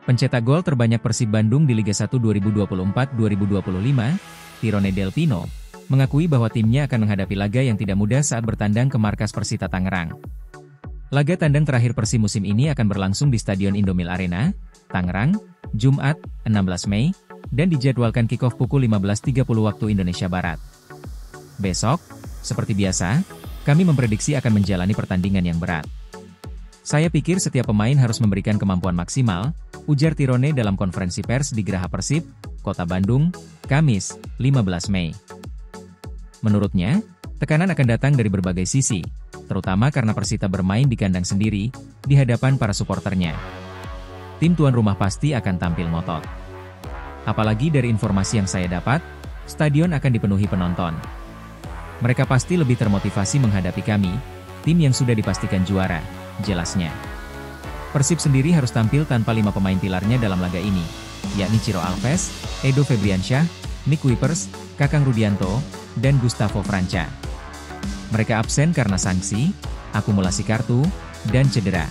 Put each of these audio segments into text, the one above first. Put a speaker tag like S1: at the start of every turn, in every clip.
S1: Pencetak gol terbanyak Persib Bandung di Liga 1 2024-2025, Tirone Del Pino, mengakui bahwa timnya akan menghadapi laga yang tidak mudah saat bertandang ke markas Persita Tangerang. Laga tandang terakhir Persib musim ini akan berlangsung di Stadion Indomil Arena, Tangerang, Jumat, 16 Mei, dan dijadwalkan kick-off pukul 15.30 waktu Indonesia Barat. Besok, seperti biasa, kami memprediksi akan menjalani pertandingan yang berat. Saya pikir setiap pemain harus memberikan kemampuan maksimal, ujar Tirone dalam konferensi pers di Geraha Persib, Kota Bandung, Kamis, 15 Mei. Menurutnya, tekanan akan datang dari berbagai sisi, terutama karena Persita bermain di kandang sendiri, di hadapan para suporternya. Tim tuan rumah pasti akan tampil ngotot. Apalagi dari informasi yang saya dapat, stadion akan dipenuhi penonton. Mereka pasti lebih termotivasi menghadapi kami, tim yang sudah dipastikan juara, jelasnya. Persib sendiri harus tampil tanpa 5 pemain pilarnya dalam laga ini, yakni Ciro Alves, Edo Febriansyah, Nick Kuipers, Kakang Rudianto, dan Gustavo Franca. Mereka absen karena sanksi, akumulasi kartu, dan cedera.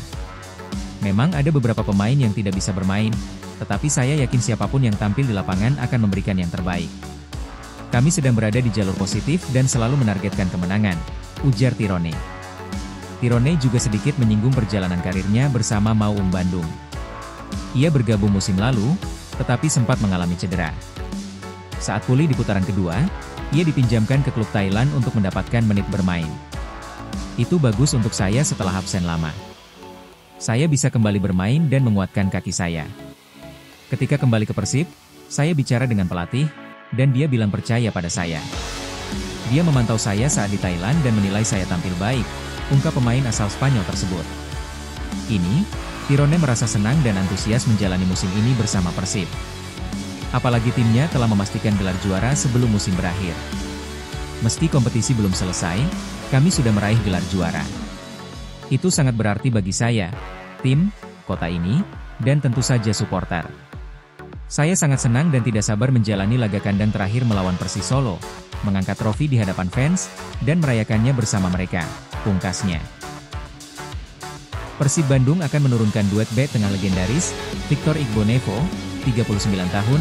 S1: Memang ada beberapa pemain yang tidak bisa bermain, tetapi saya yakin siapapun yang tampil di lapangan akan memberikan yang terbaik. Kami sedang berada di jalur positif dan selalu menargetkan kemenangan, ujar Tirone. Tirone juga sedikit menyinggung perjalanan karirnya bersama Maung Bandung. Ia bergabung musim lalu, tetapi sempat mengalami cedera. Saat pulih di putaran kedua, ia dipinjamkan ke klub Thailand untuk mendapatkan menit bermain. Itu bagus untuk saya setelah absen lama. Saya bisa kembali bermain dan menguatkan kaki saya. Ketika kembali ke Persib, saya bicara dengan pelatih, dan dia bilang percaya pada saya. Dia memantau saya saat di Thailand dan menilai saya tampil baik, ungkap pemain asal Spanyol tersebut. Kini, Tirone merasa senang dan antusias menjalani musim ini bersama Persib. Apalagi timnya telah memastikan gelar juara sebelum musim berakhir. Meski kompetisi belum selesai, kami sudah meraih gelar juara. Itu sangat berarti bagi saya, tim, kota ini, dan tentu saja supporter. Saya sangat senang dan tidak sabar menjalani laga kandang terakhir melawan Persis Solo, mengangkat trofi di hadapan fans, dan merayakannya bersama mereka, pungkasnya. Persib Bandung akan menurunkan duet bek tengah legendaris, Victor Igbonevo, 39 tahun,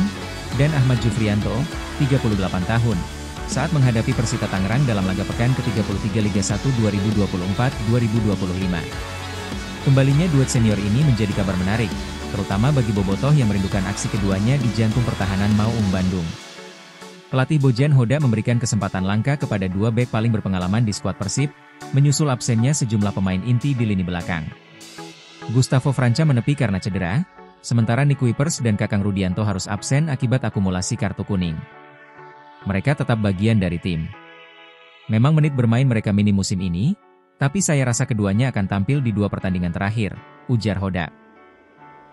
S1: dan Ahmad Jufrianto, 38 tahun, saat menghadapi Persita Tangerang dalam laga pekan ke-33 Liga 1 2024-2025. Kembalinya duet senior ini menjadi kabar menarik, terutama bagi bobotoh yang merindukan aksi keduanya di jantung pertahanan Maung Bandung. Pelatih Bojan Hoda memberikan kesempatan langka kepada dua bek paling berpengalaman di skuad Persib, menyusul absennya sejumlah pemain inti di lini belakang. Gustavo Franca menepi karena cedera, sementara Nick Kuipers dan Kakang Rudianto harus absen akibat akumulasi kartu kuning. Mereka tetap bagian dari tim. Memang menit bermain mereka minim musim ini, tapi saya rasa keduanya akan tampil di 2 pertandingan terakhir, ujar Hoda.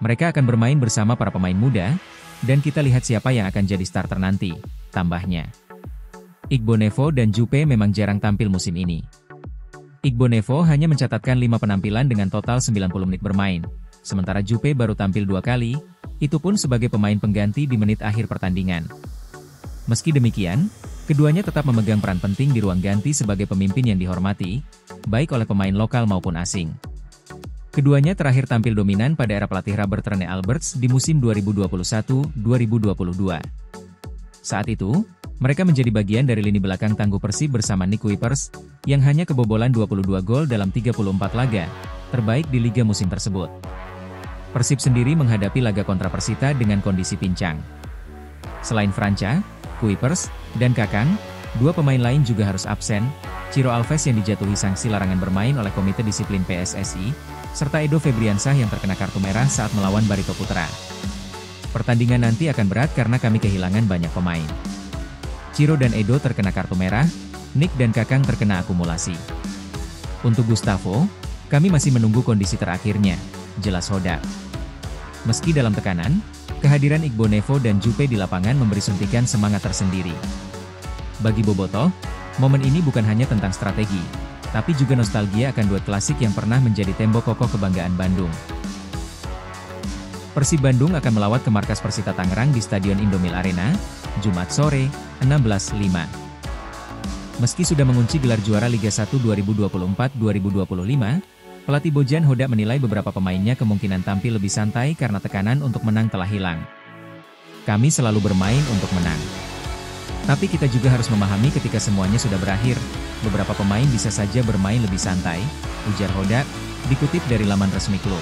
S1: Mereka akan bermain bersama para pemain muda, dan kita lihat siapa yang akan jadi starter nanti, tambahnya. Igbonevo dan Jupe memang jarang tampil musim ini. Igbonevo hanya mencatatkan 5 penampilan dengan total 90 menit bermain, sementara Jupe baru tampil 2 kali, itu pun sebagai pemain pengganti di menit akhir pertandingan. Meski demikian, keduanya tetap memegang peran penting di ruang ganti sebagai pemimpin yang dihormati, baik oleh pemain lokal maupun asing. Keduanya terakhir tampil dominan pada era pelatih Robert Rene Alberts di musim 2021-2022. Saat itu, mereka menjadi bagian dari lini belakang tangguh Persib bersama Nick Kuipers, yang hanya kebobolan 22 gol dalam 34 laga, terbaik di liga musim tersebut. Persib sendiri menghadapi laga kontra Persita dengan kondisi pincang. Selain Franca, Kuipers, dan Kakang, 2 pemain lain juga harus absen, Ciro Alves yang dijatuhi sanksi larangan bermain oleh Komite Disiplin PSSI, serta Edo Febriansyah yang terkena kartu merah saat melawan Barito Putra. Pertandingan nanti akan berat karena kami kehilangan banyak pemain. Ciro dan Edo terkena kartu merah, Nick dan Kakang terkena akumulasi. Untuk Gustavo, kami masih menunggu kondisi terakhirnya, jelas Hoda. Meski dalam tekanan, kehadiran Igbonevo dan Jupe di lapangan memberi suntikan semangat tersendiri. Bagi bobotoh, momen ini bukan hanya tentang strategi, tapi juga nostalgia akan duet klasik yang pernah menjadi tembok kokoh kebanggaan Bandung. Persib Bandung akan melawat ke markas Persita Tangerang di Stadion Indomil Arena, Jumat sore, 16.05. Meski sudah mengunci gelar juara Liga 1 2024-2025, Pelatih Bojan Hodak menilai beberapa pemainnya kemungkinan tampil lebih santai karena tekanan untuk menang telah hilang. Kami selalu bermain untuk menang. Tapi kita juga harus memahami ketika semuanya sudah berakhir, beberapa pemain bisa saja bermain lebih santai, ujar Hodak, dikutip dari laman resmi klub.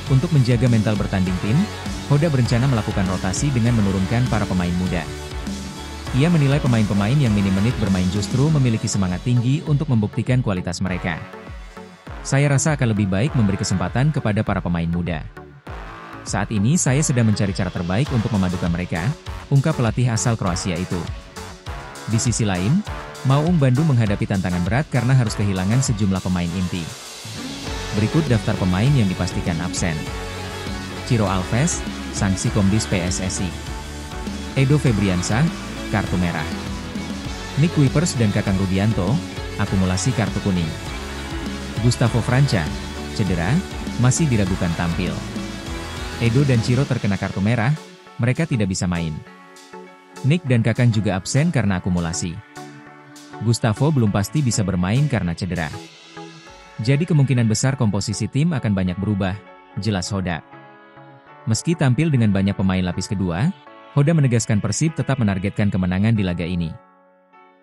S1: Untuk menjaga mental bertanding tim, Hodak berencana melakukan rotasi dengan menurunkan para pemain muda. Ia menilai pemain-pemain yang minim menit bermain justru memiliki semangat tinggi untuk membuktikan kualitas mereka. Saya rasa akan lebih baik memberi kesempatan kepada para pemain muda. Saat ini saya sedang mencari cara terbaik untuk memadukan mereka, ungkap pelatih asal Kroasia itu. Di sisi lain, Maung Bandung menghadapi tantangan berat karena harus kehilangan sejumlah pemain inti. Berikut daftar pemain yang dipastikan absen. Ciro Alves, sanksi Komdis PSSI. Edo Febriansah, kartu merah. Nick Kuipers dan Kakang Rudianto, akumulasi kartu kuning. Gustavo Franca, cedera, masih diragukan tampil. Edo dan Ciro terkena kartu merah, mereka tidak bisa main. Nick dan Kakang juga absen karena akumulasi. Gustavo belum pasti bisa bermain karena cedera. Jadi kemungkinan besar komposisi tim akan banyak berubah, jelas Hodak. Meski tampil dengan banyak pemain lapis kedua, Hodak menegaskan Persib tetap menargetkan kemenangan di laga ini.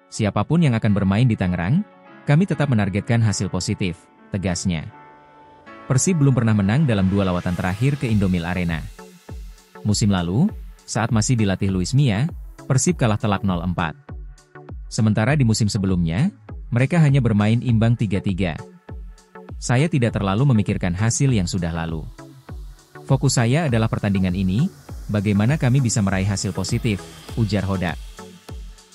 S1: Siapapun yang akan bermain di Tangerang, kami tetap menargetkan hasil positif, tegasnya. Persib belum pernah menang dalam 2 lawatan terakhir ke Indomil Arena. Musim lalu, saat masih dilatih Luis Mia, Persib kalah telak 0-4. Sementara di musim sebelumnya, mereka hanya bermain imbang 3-3. Saya tidak terlalu memikirkan hasil yang sudah lalu. Fokus saya adalah pertandingan ini, bagaimana kami bisa meraih hasil positif, ujar Hodak.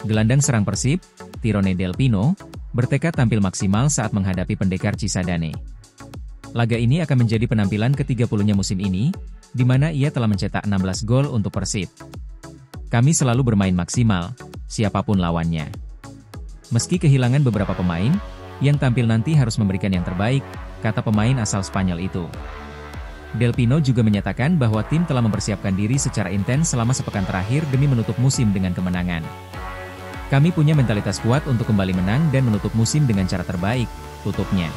S1: Gelandang serang Persib, Tirone Del Pino, bertekad tampil maksimal saat menghadapi pendekar Cisadane. Laga ini akan menjadi penampilan ke-30-nya musim ini, di mana ia telah mencetak 16 gol untuk Persib. Kami selalu bermain maksimal, siapapun lawannya. Meski kehilangan beberapa pemain, yang tampil nanti harus memberikan yang terbaik, kata pemain asal Spanyol itu. Del Pino juga menyatakan bahwa tim telah mempersiapkan diri secara intens selama sepekan terakhir demi menutup musim dengan kemenangan. Kami punya mentalitas kuat untuk kembali menang dan menutup musim dengan cara terbaik, tutupnya.